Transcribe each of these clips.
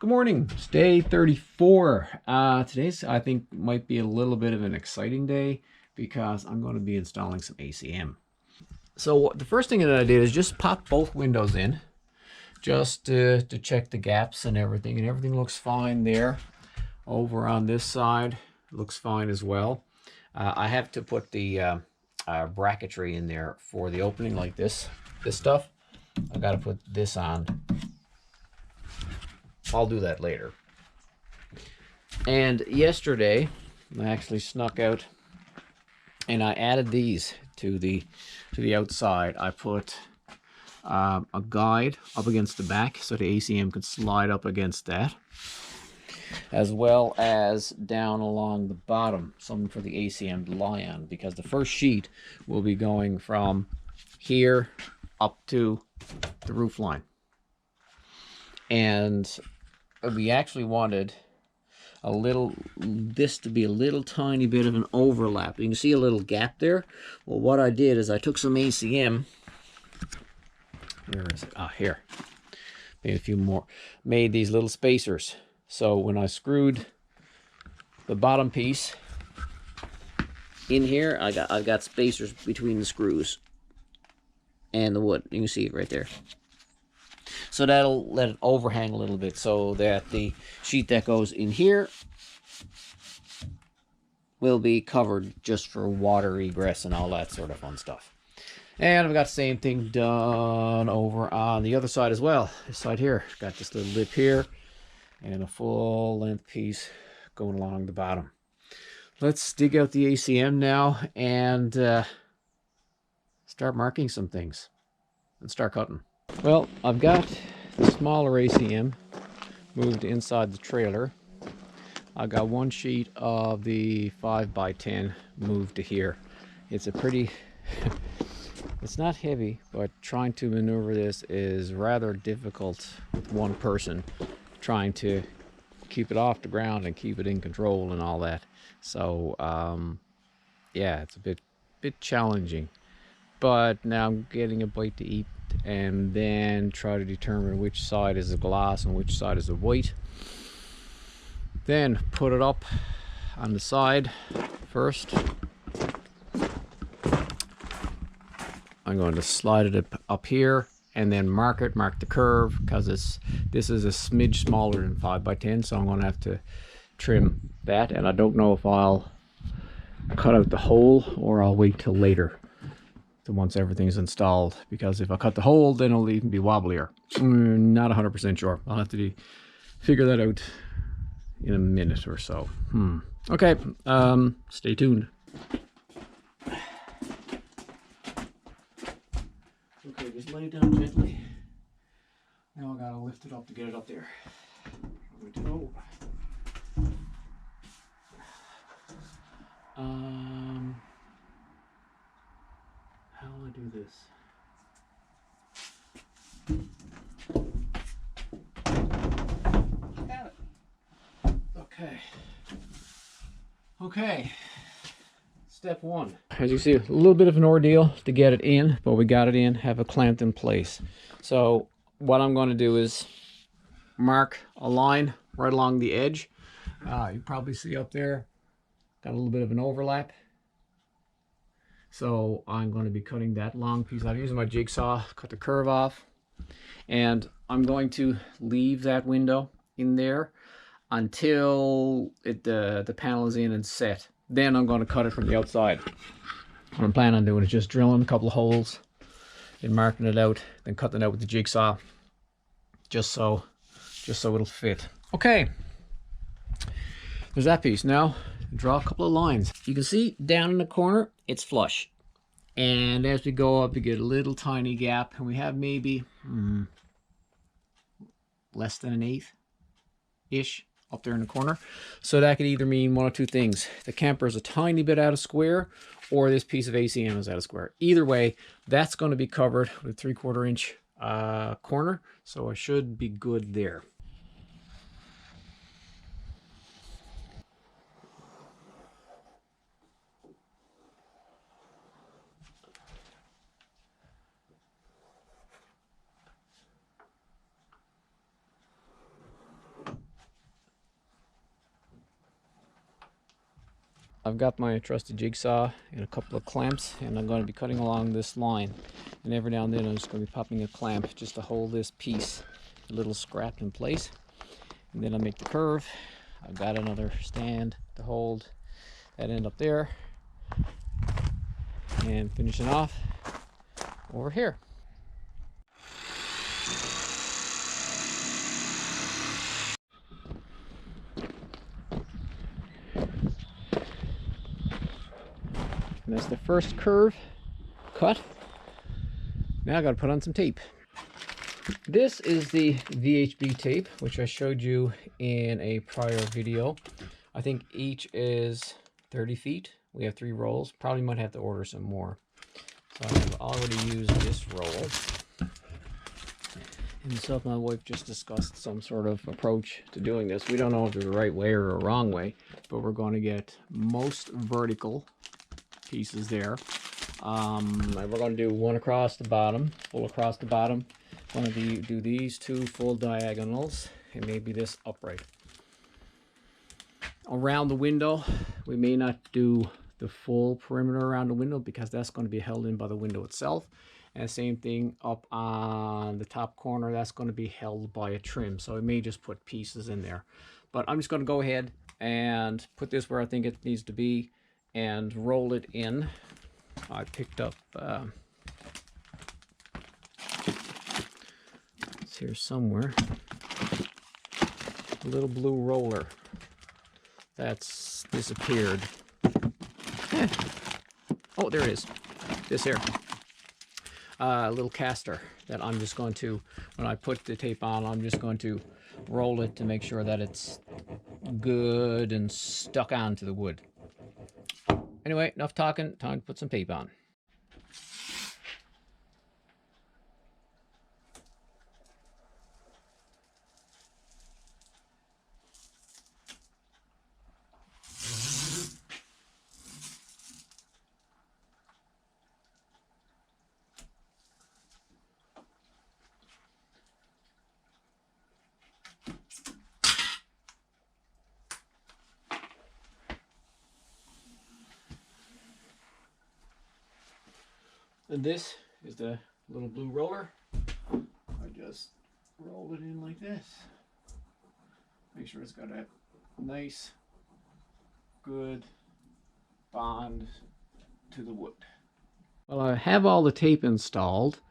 Good morning. It's day 34. Today's, I think, might be a little bit of an exciting day because I'm going to be installing some ACM. So the first thing that I did is just pop both windows in just to check the gaps and everything looks fine there. Over on this side, looks fine as well. I have to put the bracketry in there for the opening like this stuff. I got to put this on. I'll do that later. And yesterday, I actually snuck out and I added these to the outside. I put a guide up against the back so the ACM could slide up against that, as well as down along the bottom, something for the ACM to lie on, because the first sheet will be going from here up to the roof line. And we actually wanted this to be a little tiny bit of an overlap. You can see a little gap there. Well, what I did is I took some ACM. Where is it? Ah, here. Made a few more. Made these little spacers. So when I screwed the bottom piece in here, I've got spacers between the screws and the wood. You can see it right there. So that'll let it overhang a little bit so that the sheet that goes in here will be covered just for water egress and all that sort of fun stuff. And I've got the same thing done over on the other side as well. This side here, got this little lip here and a full length piece going along the bottom. Let's dig out the ACM now and start marking some things and start cutting. Well, I've got the smaller ACM moved inside the trailer. I got one sheet of the 5x10 moved to here. It's a pretty, it's not heavy, but trying to maneuver this is rather difficult with one person, trying to keep it off the ground and keep it in control and all that. So, yeah, it's a bit challenging. But now I'm getting a bite to eat and then try to determine which side is the glass and which side is the white. Then put it up on the side first. I'm going to slide it up here and then mark the curve, because this is a smidge smaller than 5x10, so I'm going to have to trim that. And I don't know if I'll cut out the hole or I'll wait till later, once everything's installed, because if I cut the hole, then it'll even be wobblier. Not 100% sure. I'll have to figure that out in a minute or so. Okay, stay tuned. Okay, just lay it down gently. Now I gotta lift it up to get it up there. How will I do this? I got it. Okay. Step one. As you see, a little bit of an ordeal to get it in, but we got it in, have it clamped in place. So what I'm going to do is mark a line right along the edge. You probably see up there, got a little bit of an overlap. So I'm going to be cutting that long piece out, using my jigsaw, cut the curve off. And I'm going to leave that window in there until the panel is in and set. Then I'm going to cut it from the outside. What I'm planning on doing is just drilling a couple of holes and marking it out, then cutting it out with the jigsaw, just so it'll fit. Okay, there's that piece. Now draw a couple of lines. You can see down in the corner it's flush, and as we go up we get a little tiny gap, and we have maybe less than 1/8 ish up there in the corner. So that could either mean one of two things: the camper is a tiny bit out of square, or this piece of ACM is out of square. Either way, that's going to be covered with a 3/4 inch corner, so I should be good there. I've got my trusty jigsaw and a couple of clamps, and I'm going to be cutting along this line. And every now and then I'm just going to be popping a clamp just to hold this piece a little scrapped in place. And then I make the curve. I've got another stand to hold that end up there. And finishing off over here. And that's the first curve cut. Now I got to put on some tape. This is the VHB tape, which I showed you in a prior video. I think each is 30 feet. We have 3 rolls. Probably might have to order some more. So I have already used this roll. And so my wife just discussed some sort of approach to doing this. We don't know if there's a right way or a wrong way, but we're going to get most vertical pieces there. And we're going to do one across the bottom, full across the bottom. Going to do these 2 full diagonals, and maybe this upright. Around the window, we may not do the full perimeter around the window because that's going to be held in by the window itself. And same thing up on the top corner, that's going to be held by a trim. So we may just put pieces in there. But I'm just going to go ahead and put this where I think it needs to be and roll it in. I picked up, it's here somewhere, a little blue roller that's disappeared. Oh, there it is. This here. A little caster that I'm just going to, when I put the tape on, I'm just going to roll it to make sure that it's good and stuck onto the wood. Anyway, enough talking, time to put some tape on. And this is the little blue roller. I just roll it in like this. Make sure it's got a nice, good bond to the wood. Well, I have all the tape installed,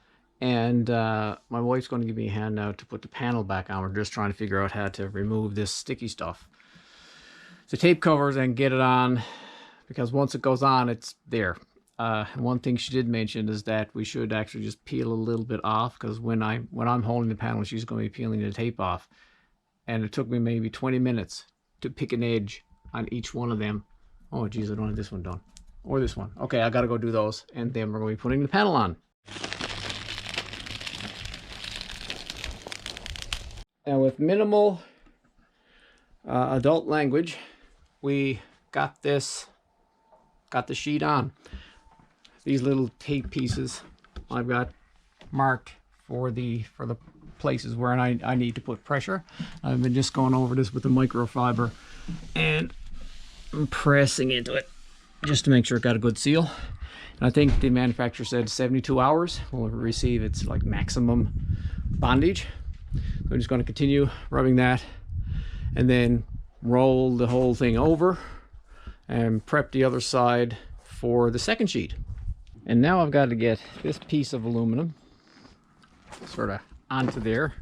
and my wife's going to give me a hand now to put the panel back on. We're just trying to figure out how to remove this sticky stuff. So tape covers and get it on, because once it goes on, it's there. One thing she did mention is that we should actually just peel a little bit off, because when I'm holding the panel, she's going to be peeling the tape off. And it took me maybe 20 minutes to pick an edge on each one of them. Oh geez, I don't have this one done. Or this one. Okay, I gotta go do those, and then we're going to be putting the panel on. Now with minimal adult language, we got the sheet on. These little tape pieces I've got marked for the places where I need to put pressure. I've been just going over this with the microfiber and I'm pressing into it just to make sure it got a good seal. And I think the manufacturer said 72 hours will receive its like maximum bondage. So I'm just going to continue rubbing that and then roll the whole thing over and prep the other side for the second sheet. And now I've got to get this piece of aluminum sort of onto there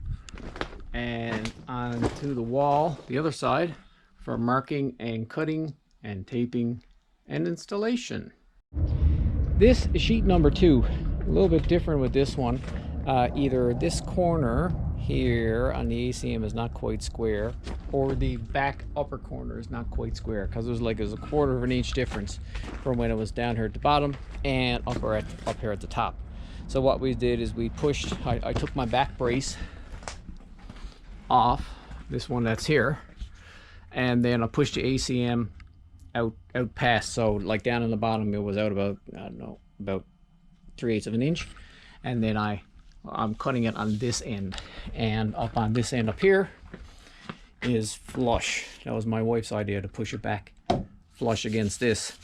and onto the wall, the other side, for marking and cutting and taping and installation. This is sheet number 2. A little bit different with this one. Either this corner here on the ACM is not quite square, or the back upper corner is not quite square, because there's a 1/4 of an inch difference from when it was down here at the bottom and up here at the top. So what we did is we pushed, I took my back brace off, this one that's here, and then I pushed the ACM out past, so like down in the bottom it was out about, I don't know, about 3/8 of an inch, and then I'm cutting it on this end, and up on this end up here is flush. That was my wife's idea, to push it back flush against this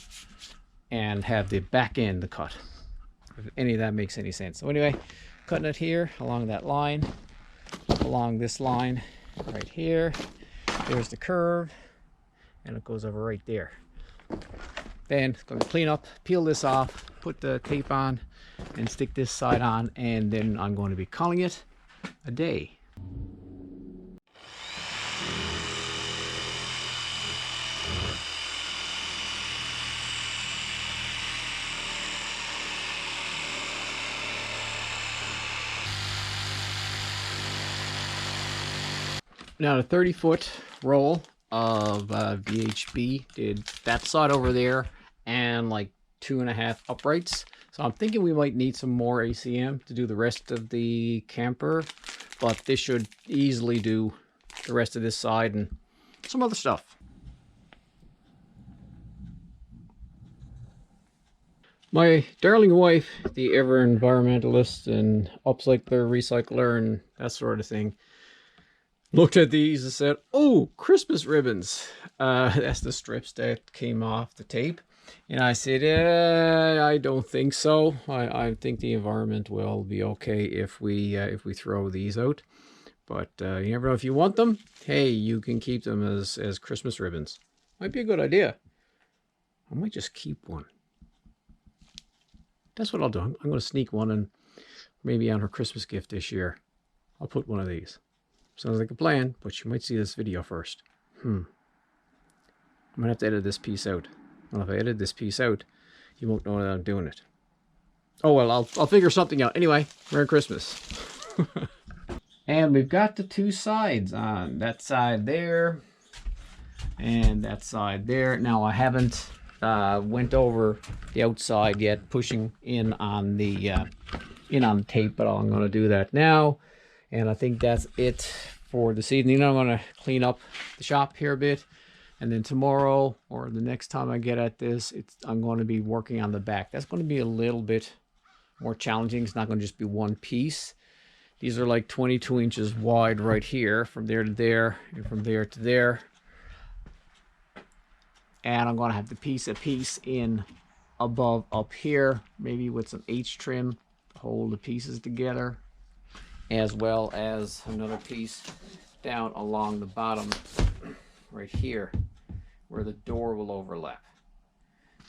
and have the back end cut, if any of that makes any sense. So anyway, cutting it here along that line, along this line right here. There's the curve, and it goes over right there. Then going to clean up, peel this off, put the tape on, and stick this side on, and then I'm going to be calling it a day. Now the 30-foot roll of VHB did that side over there and like 2.5 uprights. So I'm thinking we might need some more ACM to do the rest of the camper, but this should easily do the rest of this side and some other stuff. My darling wife, the ever environmentalist and upcycler, recycler, and that sort of thing, looked at these and said, "Oh, Christmas ribbons." That's the strips that came off the tape. And I said, I don't think so. I think the environment will be okay if we throw these out. But you never know, if you want them, hey, you can keep them as Christmas ribbons. Might be a good idea. I might just keep one. That's what I'll do. I'm going to sneak one, and maybe on her Christmas gift this year, I'll put one of these. Sounds like a plan, but you might see this video first. I'm gonna have to edit this piece out. Well, if I edit this piece out, you won't know that I'm doing it. Oh well, I'll figure something out. Anyway, Merry Christmas. And we've got the two sides on. That side there, and that side there. Now I haven't went over the outside yet, pushing in on the tape, but I'm gonna do that now. And I think that's it for this evening. I'm going to clean up the shop here a bit. And then tomorrow, or the next time I get at this, I'm going to be working on the back. That's going to be a little bit more challenging. It's not going to just be one piece. These are like 22 inches wide right here, from there to there, and from there to there. And I'm going to have to piece a piece in above up here, maybe with some H trim to hold the pieces together, as well as another piece down along the bottom right here where the door will overlap.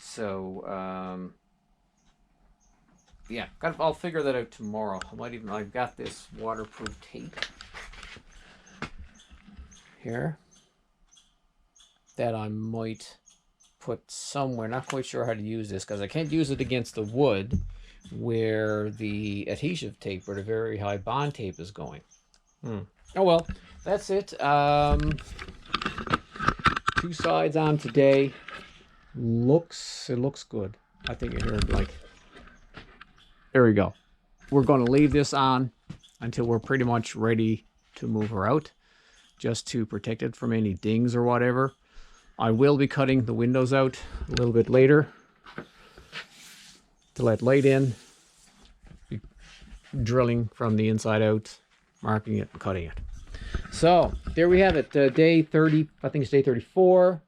So yeah, I'll figure that out tomorrow. I've got this waterproof tape here that I might put somewhere. Not quite sure how to use this because I can't use it against the wood where the adhesive tape or the very high bond tape is going. Oh well, that's it. 2 sides on today. It looks good. I think you heard, like, there we go. We're going to leave this on until we're pretty much ready to move her out, just to protect it from any dings or whatever. I will be cutting the windows out a little bit later to let light in, drilling from the inside out, marking it and cutting it. So there we have it, day 30. I think it's day 34.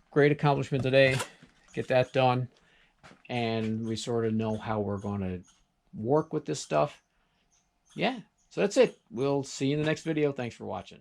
Great accomplishment today. Get that done, and we sort of know how we're going to work with this stuff. Yeah, so that's it. We'll see you in the next video. Thanks for watching.